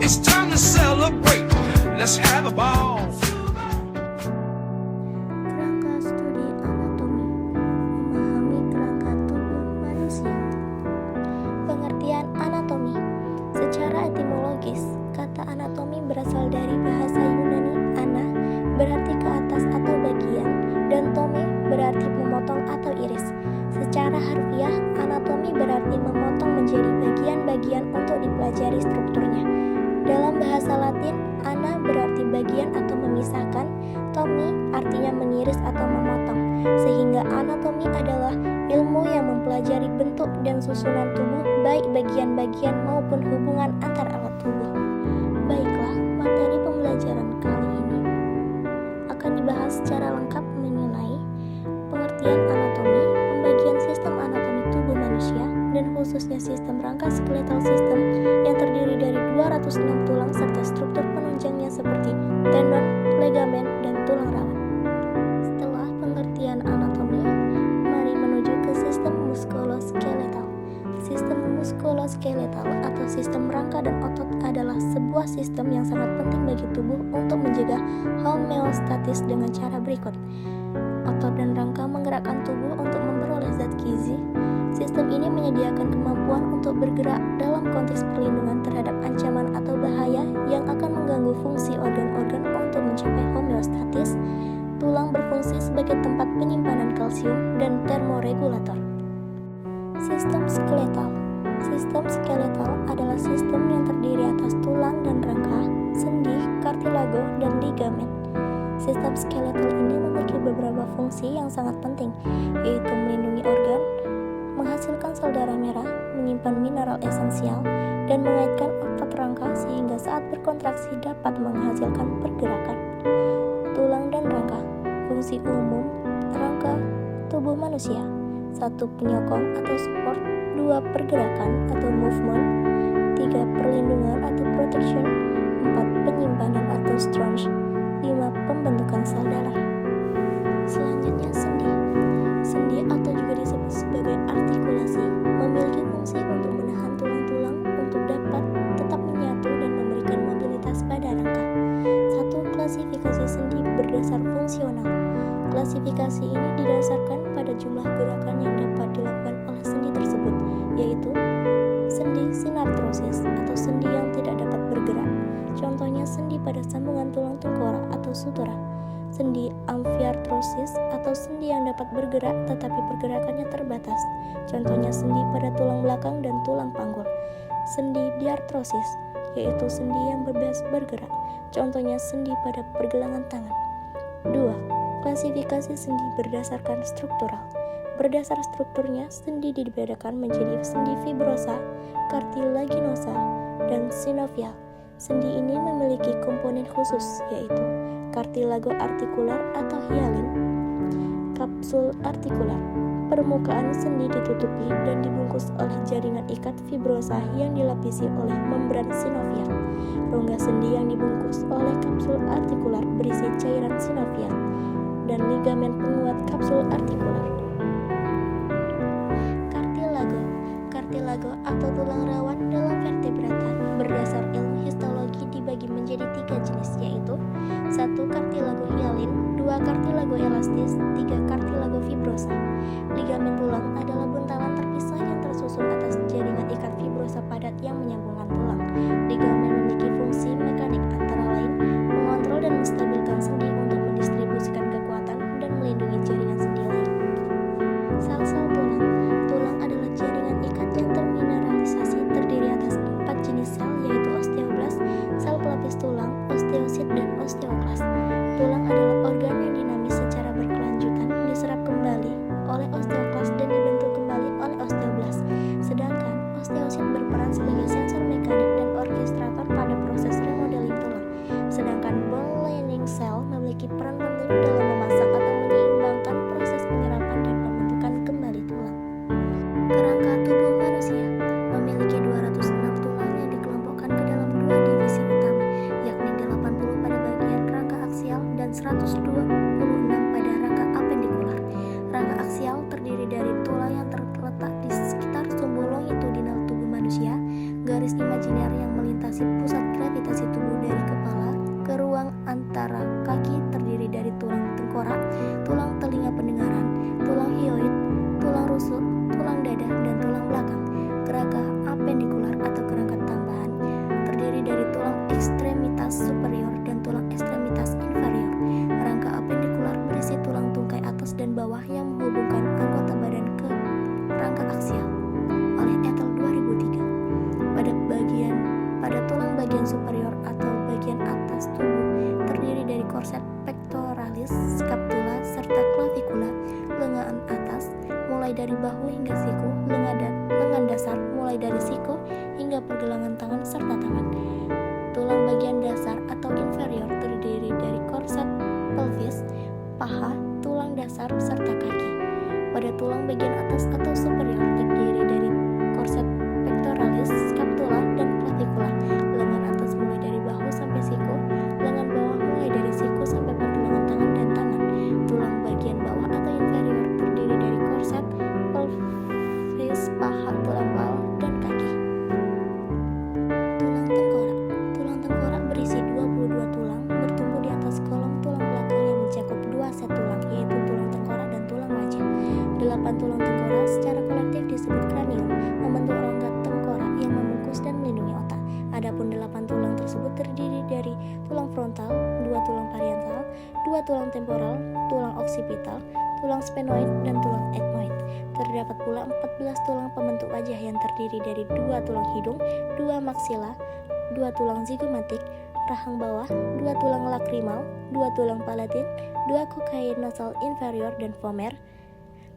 It's time to celebrate. Let's have a ball. Kerangka studi anatomi, memahami kerangka tubuh manusia. Pengertian anatomi. Secara etimologis, kata anatomi berasal dari bahasa Yunani ana, berarti ke atas atau bagian, dan tome berarti memotong atau iris. Secara harfiah, anatomi berarti memotong menjadi bagian-bagian untuk dipelajari strukturnya. Dalam bahasa Latin, ana berarti bagian atau memisahkan, tomi artinya mengiris atau memotong, sehingga anatomi adalah ilmu yang mempelajari bentuk dan susunan tubuh, baik bagian-bagian maupun hubungan antar alat tubuh. Baiklah, materi pembelajaran kali ini akan dibahas secara lengkap mengenai pengertian anatomi, pembagian sistem anatomi tubuh manusia, dan khususnya sistem rangka skeletal system yang terdiri dari 206 tulang serta struktur penunjangnya seperti tendon, ligamen, dan tulang rawan. Setelah pengertian anatomi, mari menuju ke sistem muskuloskeletal. Sistem muskuloskeletal atau sistem rangka dan otot adalah sebuah sistem yang sangat penting bagi tubuh untuk menjaga homeostatis dengan cara berikut. Otot dan rangka menggerakkan tubuh untuk memperoleh zat gizi. Sistem ini menyediakan kemampuan untuk bergerak dalam konteks perlindungan terhadap ancaman atau bahaya yang akan mengganggu fungsi organ-organ untuk mencapai homeostatis. Tulang berfungsi sebagai tempat penyimpanan kalsium dan termoregulator. Sistem skeletal. Sistem skeletal adalah sistem yang terdiri atas tulang dan rangka, sendi, kartilago, dan ligamen. Sistem skeletal ini memiliki beberapa fungsi yang sangat penting, yaitu melindungi organ, menghasilkan sel darah merah, menyimpan mineral esensial, dan mengaitkan otot rangka sehingga saat berkontraksi dapat menghasilkan pergerakan. Tulang dan rangka. Fungsi umum rangka tubuh manusia: 1. Penyokong atau support, 2. Pergerakan atau movement, 3. Perlindungan atau protection, 4. Penyimpanan atau storage, 5. Pembentukan sel darah. Selanjutnya sendi. Sendi atau juga disebut sebagai artikulasi memiliki fungsi untuk menahan tulang-tulang untuk dapat tetap menyatu dan memberikan mobilitas pada rangka. 1. Klasifikasi sendi berdasar fungsional. Klasifikasi ini didasarkan pada jumlah gerakan yang dapat dilakukan oleh sendi tersebut, yaitu sendi sinartrosis atau sendi yang tidak dapat bergerak. Contohnya sendi pada sambungan tulang tengkorak atau sutura. Sendi amfiartrosis atau sendi yang dapat bergerak tetapi pergerakannya terbatas. Contohnya sendi pada tulang belakang dan tulang panggul. Sendi diartrosis, yaitu sendi yang bebas bergerak. Contohnya sendi pada pergelangan tangan. 2. Klasifikasi sendi berdasarkan struktural. Berdasar strukturnya, sendi dibedakan menjadi sendi fibrosa, cartilaginosa, dan sinovial. Sendi ini memiliki komponen khusus, yaitu kartilago artikular atau hialin, kapsul artikular. Permukaan sendi ditutupi dan dibungkus oleh jaringan ikat fibrosa yang dilapisi oleh membran sinovial. Rongga sendi yang dibungkus oleh kapsul artikular berisi cairan sinovial dan ligamen penguat kapsul artikular. Kartilago. Kartilago atau tulang rawan dalam vertebrata berdasar ilmu histologi dibagi menjadi 3 jenis, yaitu 1. Kartilago hialin, 2. Kartilago elastis, 3. Kartilago fibrosa. Ligamen tulang adalah buntalan terpisah yang tersusun atas jaringan ikat fibrosa padat yang menyambungkan tulang. Ligamen memiliki fungsi mekanik antara lain mengontrol dan menstabilkan sendi untuk mendistribusikan kekuatan dan melindungi jaringan sendi lain. Sel-sel tulang. Tulang adalah jaringan ikat yang termineralisasi terdiri atas 4 jenis sel, yaitu osteoblast, sel pelapis tulang, osteosit, dan osteoklas. Tulang adalah organ yang dinamis secara berkelanjutan, diserap kembali oleh osteoklas dan dibentuk kembali oleh osteoblast. Sedangkan osteosit berperan sebagai sensor menghubungkan anggota badan ke rangka aksial oleh Ethel 2003. Pada tulang bagian superior atau bagian atas tubuh terdiri dari korset pectoralis, scapula, serta clavicula, lengan atas mulai dari bahu hingga siku, lengan dasar mulai dari siku hingga pergelangan tangan serta tangan. Tulang bagian dasar atau inferior terdiri dari korset pelvis, paha, tulang dasar, serta kaki. Pada tulang bagian atas atau superior terdiri dari korset pectoralis, scapula, dan clavicula. Lengan atas mulai dari bahu sampai siku, lengan bawah mulai dari siku sampai pergelangan tangan dan tangan. Tulang bagian bawah atau inferior terdiri dari korset pelvis, paha, tulang bawah, dan kaki. Tulang tengkorak. Tulang tengkorak berisi 22 tulang bertumbuh di atas kolom tulang belakang yang mencakup 2 set tulang, yaitu tulang tengkorak dan tulang wajah. 8 tulang tengkorak secara kolektif disebut kranium, membentuk rongga tengkorak yang membungkus dan melindungi otak. Adapun 8 tulang tersebut terdiri dari tulang frontal, 2 tulang parietal, 2 tulang temporal, tulang occipital, tulang sphenoid, dan tulang ethmoid. Terdapat pula 14 tulang pembentuk wajah yang terdiri dari 2 tulang hidung, 2 maksila, 2 tulang zigomatik, rahang bawah, 2 tulang lakrimal, 2 tulang palatin, 2 cocae nasal inferior dan vomer.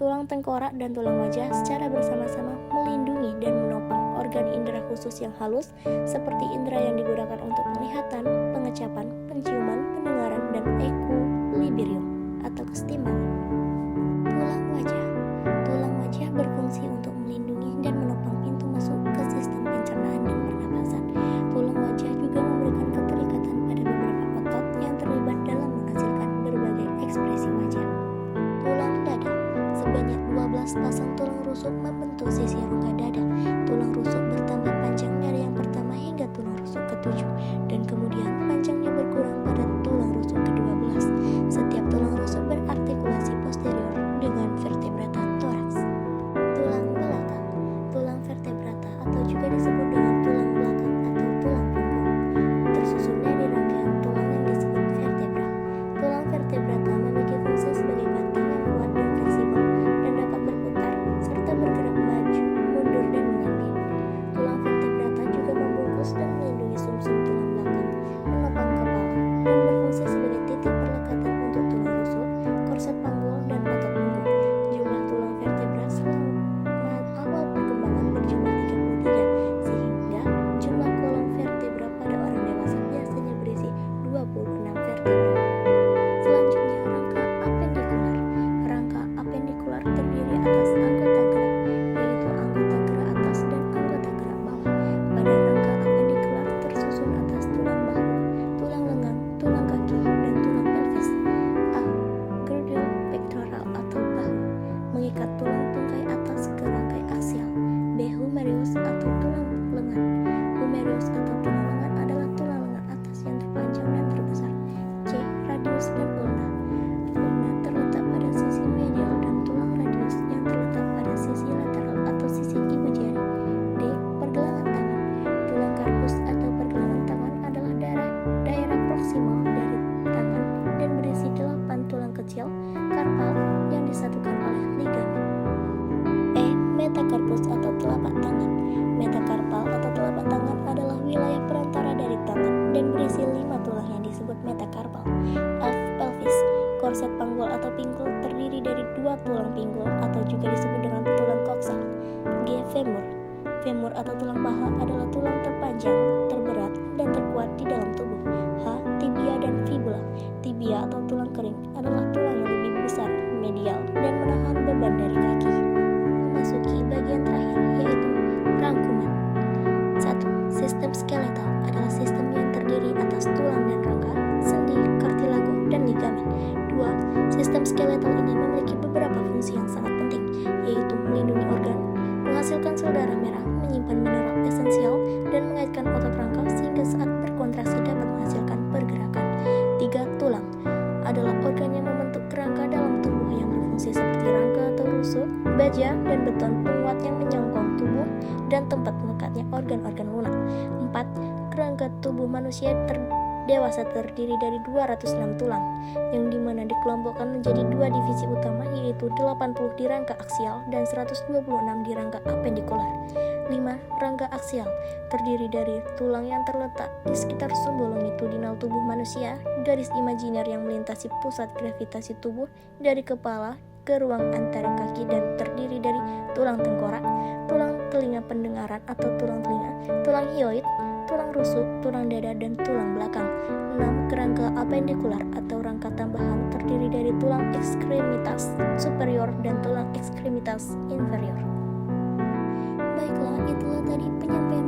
Tulang tengkorak dan tulang wajah secara bersama-sama melindungi dan menopang organ indera khusus yang halus seperti indera yang digunakan untuk penglihatan, pengecapan, penciuman, pendengaran, dan equilibrium atau kesetimbangan. Tulang wajah. Tulang wajah berfungsi untuk melindungi dan menopang pintu masuk ke sistem pencernaan dan pernapasan. Tulang wajah juga memberikan keterikatan pada beberapa otot yang terlibat dalam menghasilkan berbagai ekspresi wajah. Tulang dada. Sebanyak 12 pasang tulang rusuk membentuk sisi rongga dada. Tulang rusuk bertambah panjang dari yang pertama hingga tulang rusuk ke-7, dan kemudian panjangnya berkurang pada tulang rusuk ke-12. Setiap tulang rusuk berartikulasi posterior dengan vertebrata toraks. Tulang belakang. Tulang vertebrata atau juga disebut dengan tulang belakang atau tulang punggung tersusun dari rangkaian tulang yang disebut vertebra. Tulang vertebrata memiliki fungsi sebagai batang yang kuat dan fleksibel dan dapat berputar serta bergerak maju, mundur, dan menyempit. Tulang vertebrata juga membungkus dan melindungi sumsum tulang belakang, menopang kepala, dan berfungsi sebagai titik perlekatan untuk tulang rusuk, korset panggul, dan otot punggung. Jumlah tulang vertebra selama awal perkembangan berjumlah 33, sehingga jumlah kolom vertebra pada orang dewasa biasanya berisi 26 vertebra. Selanjutnya, rangka apendikular. Rangka apendikular terdiri atas anggota gerak, yaitu anggota gerak atas dan anggota gerak bawah. Pada rangka apendikular tersusun atas tulang bahu, tulang lengan, tulang kaki, dan tulang pelvis. A. Girdle pectoral atau bahu, mengikat tulang tungkai atas ke rangkai aksial. B. Humerus atau tulang lengan. Humerus atau tulang lengan adalah tulang lengan atas yang terpanjang dan terbesar. C. Radius dan ulna. Ulna terletak pada sisi medial dan tulang radius yang terletak pada sisi lateral atau sisi ibu jari. D. Pergelangan tangan. Tulang karpus atau pergelangan tangan adalah daerah proksimal dari tangan dan berisi 8 tulang kecil karpal yang disatukan oleh ligamen. E. Metakarpus atau telapak tangan. Metakarpal atau telapak tangan adalah wilayah perantara dari tangan dan berisi 5 tulang yang disebut metakarpal. F. Pelvis. Korset panggul atau pinggul terdiri dari 2 tulang pinggul atau juga disebut dengan tulang koksal. G. Femur. Femur atau tulang paha adalah tulang terpanjang, terberat, dan terkuat di dalam tubuh. H. Tibia dan fibula. Tibia atau tulang kering adalah tulang yang lebih besar, medial, dan menahan beban dari kaki. Memasuki bagian terakhir, yaitu rangkuman. 1. Sistem skeletal adalah sistem yang terdiri atas tulang dan rongga, sendi, kartilago, dan ligamen. 2. Sistem skeletal ini memiliki beberapa fungsi yang sangat penting, yaitu melindungi organ, menghasilkan sel darah merah, menyimpan mineral esensial, dan mengaitkan otot rangka sehingga saat berkontraksi dapat menghasilkan pergerakan. 3. Tulang adalah organ yang membentuk kerangka dalam tubuh yang berfungsi seperti rangka atau rusuk, baja, dan beton penguat yang menyongkong tubuh dan tempat melekatnya organ-organ lunak. 4. Kerangka tubuh manusia terdiri Dewasa terdiri dari 206 tulang, yang dimana dikelompokkan menjadi 2 divisi utama, yaitu 80 di rangka aksial dan 126 di rangka apendikular. 5. Rangka aksial terdiri dari tulang yang terletak di sekitar sumbu longitudinal tubuh manusia, garis imajiner yang melintasi pusat gravitasi tubuh dari kepala ke ruang antara kaki, dan terdiri dari tulang tengkorak, tulang telinga pendengaran atau tulang telinga, tulang hyoid, tulang rusuk, tulang dada, dan tulang belakang. 6. Kerangka apendikular atau rangka tambahan terdiri dari tulang ekstremitas superior dan tulang ekstremitas inferior. Baiklah, itulah tadi penyampaian